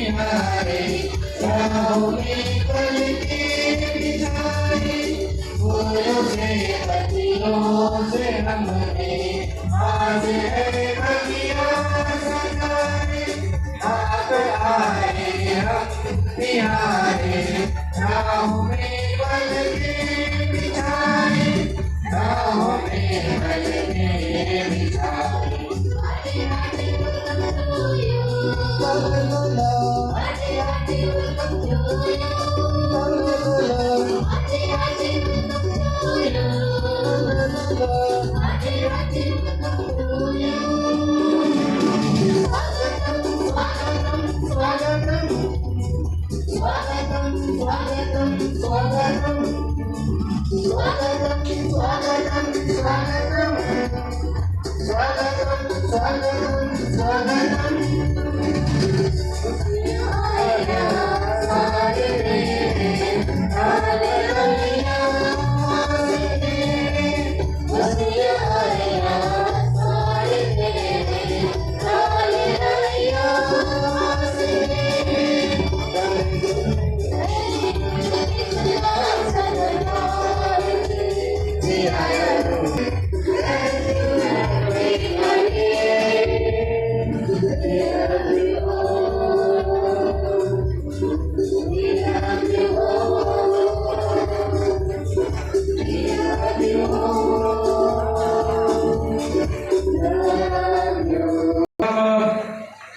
निहारे राहों में पल के बिछाए फूलों से पत्तियों से हमने आज है बगिया सजाए आप आए हम निहारे राहों में पल के बिछाए राहों में पल के बिछाए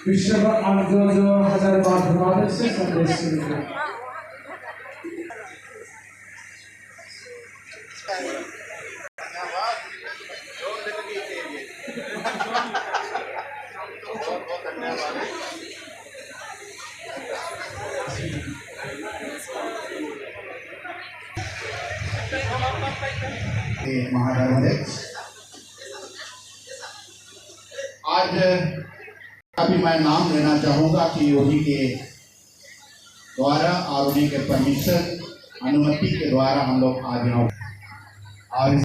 विश्व जो 2012 से संदेश महाराज आज अभी मैं नाम लेना चाहूँगा कि उन्हीं के द्वारा और उन्हीं के परमिशन अनुमति के द्वारा हम लोग आज यहाँ और